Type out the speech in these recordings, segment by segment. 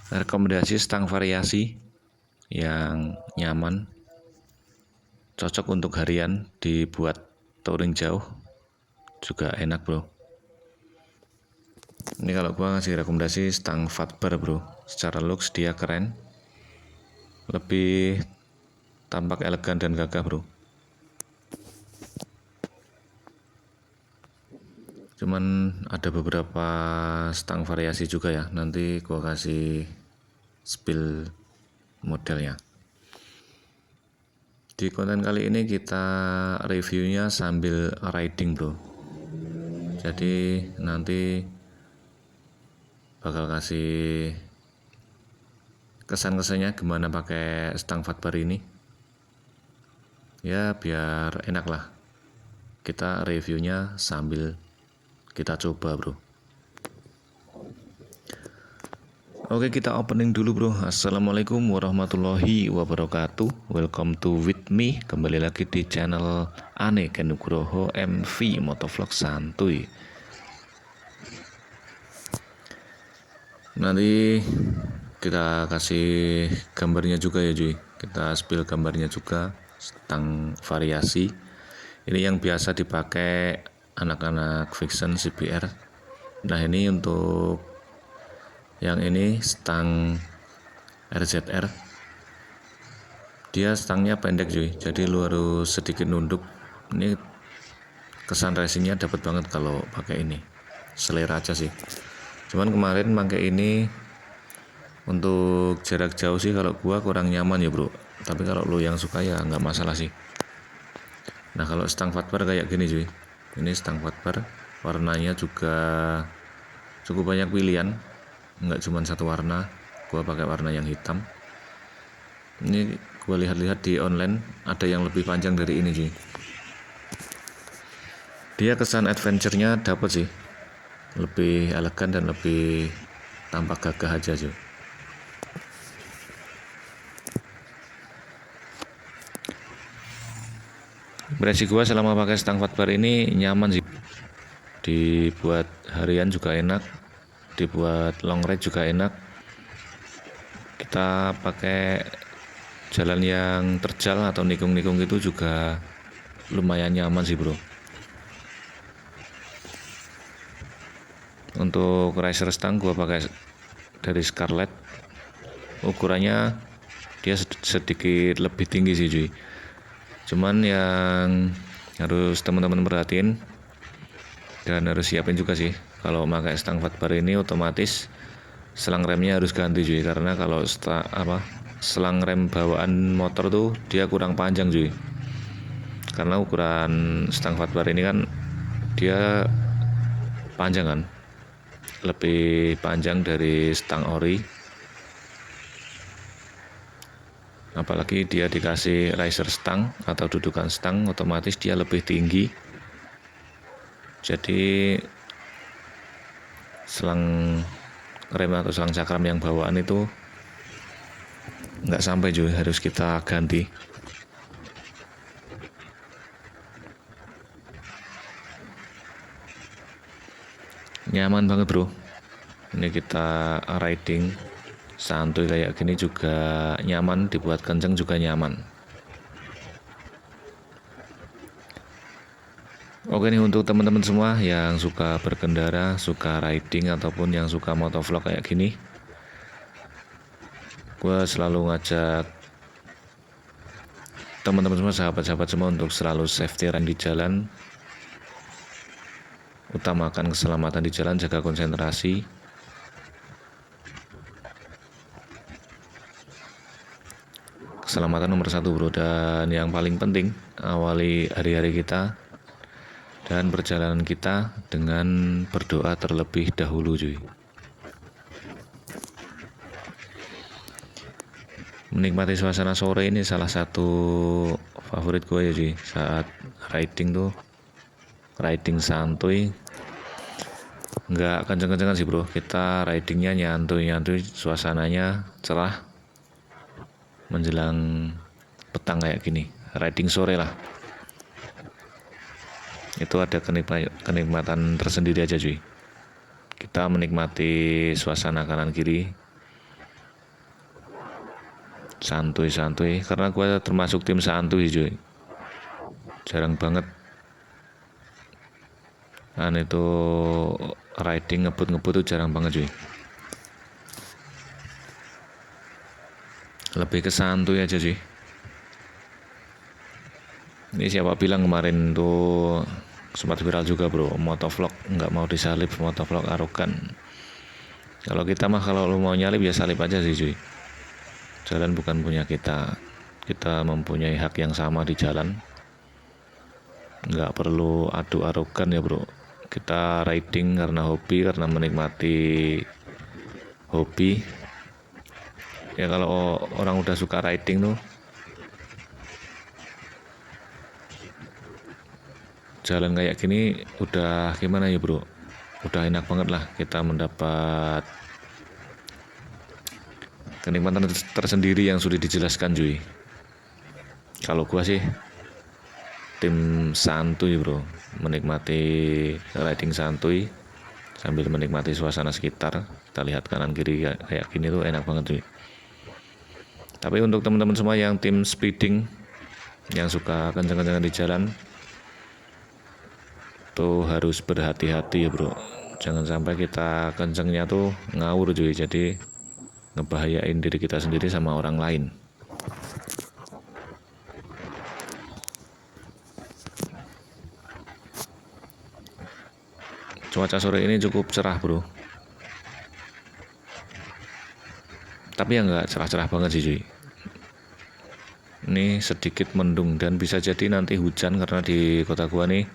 Rekomendasi stang variasi yang nyaman, cocok untuk harian, dibuat touring jauh juga enak bro. Ini kalau gua ngasih rekomendasi stang fatbar bro. Secara looks dia keren, lebih tampak elegan dan gagah bro. Cuman ada beberapa stang variasi juga ya, nanti gua kasih spill modelnya. Di konten kali ini kita reviewnya sambil riding bro. Jadi nanti bakal kasih kesan-kesannya gimana pakai stang fatbar ini. Ya biar enak lah, kita reviewnya sambil kita coba bro. Oke, kita opening dulu bro. Assalamualaikum warahmatullahi wabarakatuh. Welcome to with me. Kembali lagi di channel Ane Nugroho MV Motovlog Santuy. Nanti kita kasih gambarnya juga ya cuy. Kita spill gambarnya juga, stang variasi. Ini yang biasa dipakai anak-anak fiction CBR. Nah ini untuk yang ini stang RZR, dia stangnya pendek cuy, jadi lu harus sedikit nunduk. Ini kesan racingnya dapat banget kalau pakai ini, selera aja sih. Cuman kemarin pakai ini untuk jarak jauh sih kalau gua kurang nyaman ya bro, tapi kalau lu yang suka ya nggak masalah sih. Nah kalau stang fatbar kayak gini cuy, ini stang fatbar, warnanya juga cukup banyak pilihan, nggak cuma satu warna. Gua pakai warna yang hitam. Ini gua lihat-lihat di online ada yang lebih panjang dari ini cuy. Dia kesan adventure-nya dapet sih, lebih elegan dan lebih tampak gagah aja cuy. Impresi gua selama pakai stang fatbar ini nyaman sih. Dibuat harian juga enak, dibuat long ride juga enak. Kita pakai jalan yang terjal atau nikung-nikung itu juga lumayan nyaman sih bro. Untuk riser stang gua pakai dari Scarlett, ukurannya dia sedikit lebih tinggi sih cuy. Cuman yang harus teman-teman perhatiin dan harus siapin juga sih, kalau pakai stang fatbar ini otomatis selang remnya harus ganti cuy, karena kalau selang rem bawaan motor tuh dia kurang panjang cuy. Karena ukuran stang fatbar ini kan dia panjang kan, lebih panjang dari stang ori, apalagi dia dikasih riser stang atau dudukan stang, otomatis dia lebih tinggi. Jadi selang rem atau selang cakram yang bawaan itu nggak sampai cuy, harus kita ganti. Nyaman banget bro, ini kita riding santuy kayak gini juga nyaman, dibuat kenceng juga nyaman. Oke nih, untuk teman-teman semua yang suka berkendara, suka riding, ataupun yang suka motovlog kayak gini, gue selalu ngajak teman-teman semua, sahabat-sahabat semua, untuk selalu safety ride di jalan. Utamakan keselamatan di jalan, jaga konsentrasi. Keselamatan nomor satu bro, dan yang paling penting, awali hari-hari kita dan perjalanan kita dengan berdoa terlebih dahulu cuy. Menikmati suasana sore ini salah satu favorit gue ya cuy. Saat riding tuh, riding santuy, nggak kenceng-kencengan sih bro, kita ridingnya nyantuy-nyantuy, suasananya cerah menjelang petang kayak gini, riding sore lah. Itu ada kenikmatan tersendiri aja cuy. Kita menikmati suasana kanan kiri, santuy karena gue termasuk tim santuy cuy, jarang banget itu riding ngebut tuh jarang banget cuy, lebih ke santuy aja sih. Ini siapa bilang kemarin tuh sempat viral juga bro, motovlog nggak mau disalip, motovlog arogan. Kalau kita mah kalau lu mau nyalip ya salip aja sih cuy, jalan bukan punya kita, kita mempunyai hak yang sama di jalan, nggak perlu adu arogan ya bro. Kita riding karena hobi, karena menikmati hobi ya. Kalau orang udah suka riding tuh jalan kayak gini udah gimana ya bro, udah enak banget lah, kita mendapat kenikmatan tersendiri yang sudah dijelaskan cuy. Kalau gua sih tim santuy bro, menikmati riding santuy sambil menikmati suasana sekitar, kita lihat kanan kiri kayak gini tuh enak banget cuy. Tapi untuk teman-teman semua yang tim speeding, yang suka kencang-kencangan di jalan tuh harus berhati-hati ya bro, jangan sampai kita kencengnya tuh ngawur cuy, jadi ngebahayain diri kita sendiri sama orang lain. Cuaca sore ini cukup cerah bro, tapi ya nggak cerah-cerah banget sih cuy. Ini sedikit mendung dan bisa jadi nanti hujan karena di kota gua nih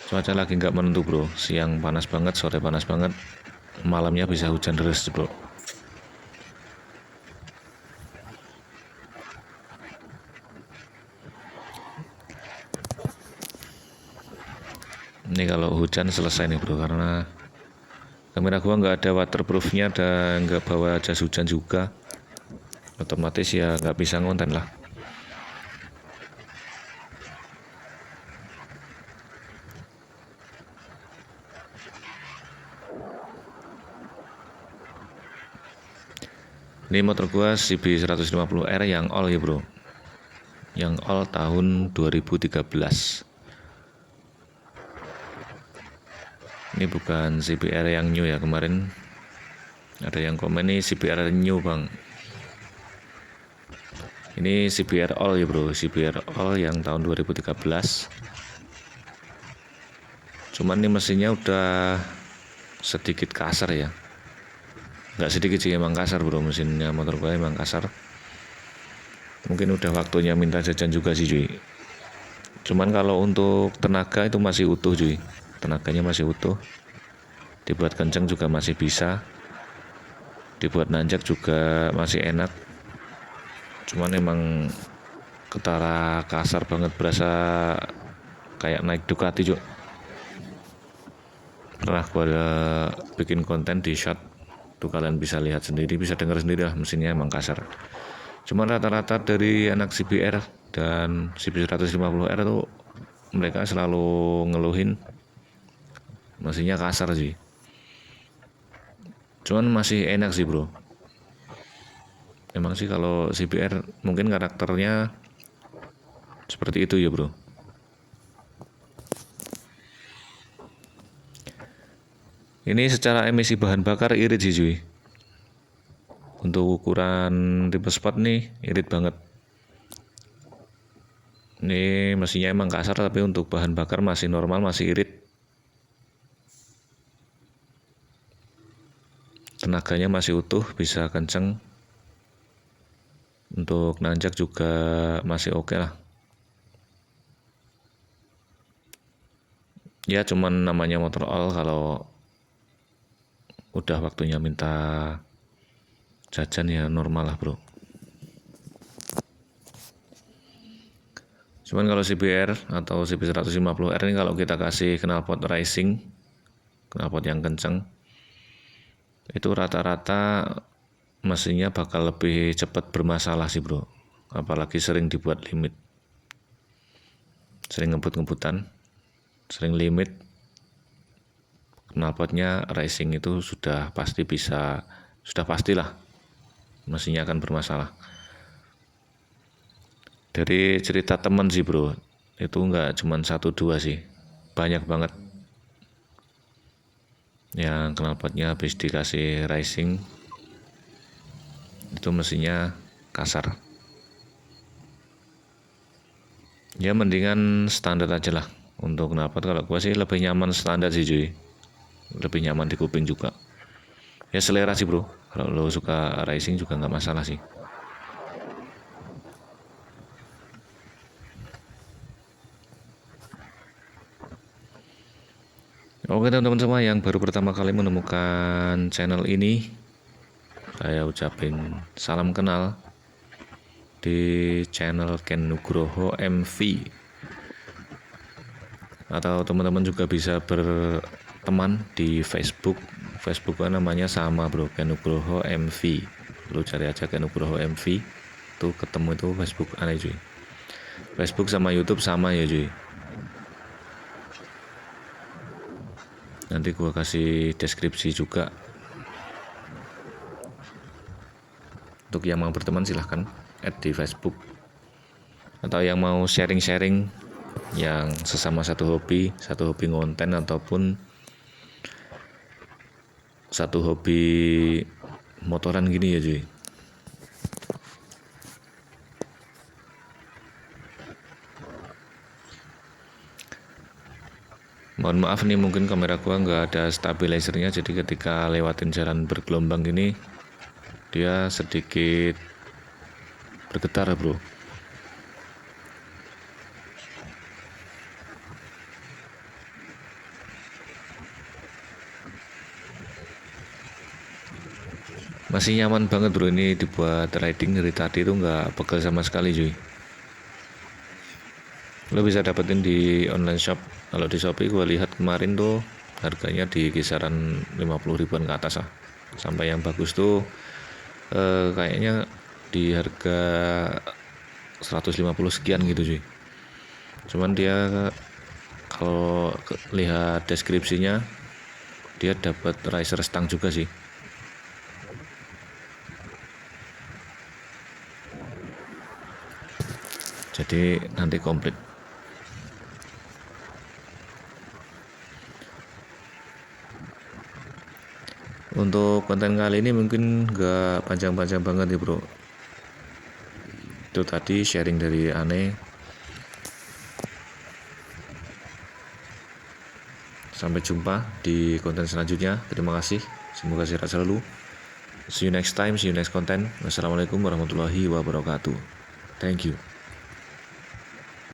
cuaca lagi nggak menentu bro, siang panas banget, sore panas banget, malamnya bisa hujan deras bro. Ini kalau hujan selesai nih bro, karena kamera gua nggak ada waterproofnya dan nggak bawa jas hujan juga, otomatis ya nggak bisa ngonten lah. Ini motor gua CB 150R yang all ya bro, yang all tahun 2013. Ini bukan CBR yang new ya, kemarin ada yang komen nih CBR new bang. Ini CBR all ya bro, CBR all yang tahun 2013. Cuman ini mesinnya udah sedikit kasar ya, nggak sedikit sih, emang kasar bro, mesinnya motor gue emang kasar. Mungkin udah waktunya minta jajan juga sih cuy. Cuman kalau untuk tenaga itu masih utuh cuy, tenaganya masih utuh, dibuat kenceng juga masih bisa, dibuat nanjak juga masih enak. Cuman emang ketara kasar banget, berasa kayak naik Ducati cuy. Pernah gue bikin konten di shot tuh, kalian bisa lihat sendiri, bisa dengar sendiri lah, mesinnya emang kasar. Cuman rata-rata dari anak CBR dan CB 150R tuh mereka selalu ngeluhin mesinnya kasar sih. Cuman masih enak sih bro. Emang sih kalau CBR mungkin karakternya seperti itu ya bro. Ini secara emisi bahan bakar irit sih cuy. Untuk ukuran tipe sport nih irit banget. Ini mesinnya emang kasar, tapi untuk bahan bakar masih normal, masih irit. Tenaganya masih utuh, bisa kenceng. Untuk nanjak juga masih oke lah. Ya cuman namanya motor all, kalau udah waktunya minta jajan ya normal lah bro. Cuman kalau CBR atau CB 150R ini kalau kita kasih knalpot racing, knalpot yang kenceng, itu rata-rata mesinnya bakal lebih cepat bermasalah sih bro. Apalagi sering dibuat limit, sering ngebut-ngebutan, sering limit, knalpotnya racing itu sudah pastilah mesinnya akan bermasalah. Dari cerita teman sih bro, itu nggak cuma 1-2 sih, banyak banget yang knalpotnya habis dikasih racing itu mesinnya kasar. Ya mendingan standar aja lah untuk knalpot. Kalau gua sih lebih nyaman standar sih cuy, lebih nyaman di kuping juga. Ya selera sih bro, kalau lo suka racing juga nggak masalah sih. Oke teman-teman semua yang baru pertama kali menemukan channel ini, saya ucapin salam kenal di channel Ken Nugroho MV. Atau teman-teman juga bisa berteman di Facebook. Facebooknya namanya sama bro, Ken Nugroho MV. Lu cari aja Ken Nugroho MV, tuh ketemu itu Facebook aneh cuy. Facebook sama YouTube sama ya cuy. Nanti gua kasih deskripsi juga. Untuk yang mau berteman silahkan add di Facebook. Atau yang mau sharing-sharing yang sesama satu hobi konten ataupun satu hobi motoran gini ya cuy. Mohon maaf nih, mungkin kamera gua nggak ada stabilizernya, jadi ketika lewatin jalan bergelombang gini dia sedikit bergetar bro. Masih nyaman banget bro, ini dibuat riding dari tadi tuh nggak pegel sama sekali cuy. Lo bisa dapetin di online shop. Kalau di Shopee gue lihat kemarin tuh harganya di kisaran 50 ribuan ke atas lah. Sampai yang bagus tuh kayaknya di harga 150 sekian gitu cuy. Cuman dia kalau lihat deskripsinya dia dapat riser stang juga sih. Jadi nanti komplit. Untuk konten kali ini mungkin gak panjang-panjang banget nih bro. Itu tadi sharing dari Ane. Sampai jumpa di konten selanjutnya. Terima kasih. Semoga sehat selalu. See you next time, see you next content. Wassalamualaikum warahmatullahi wabarakatuh. Thank you.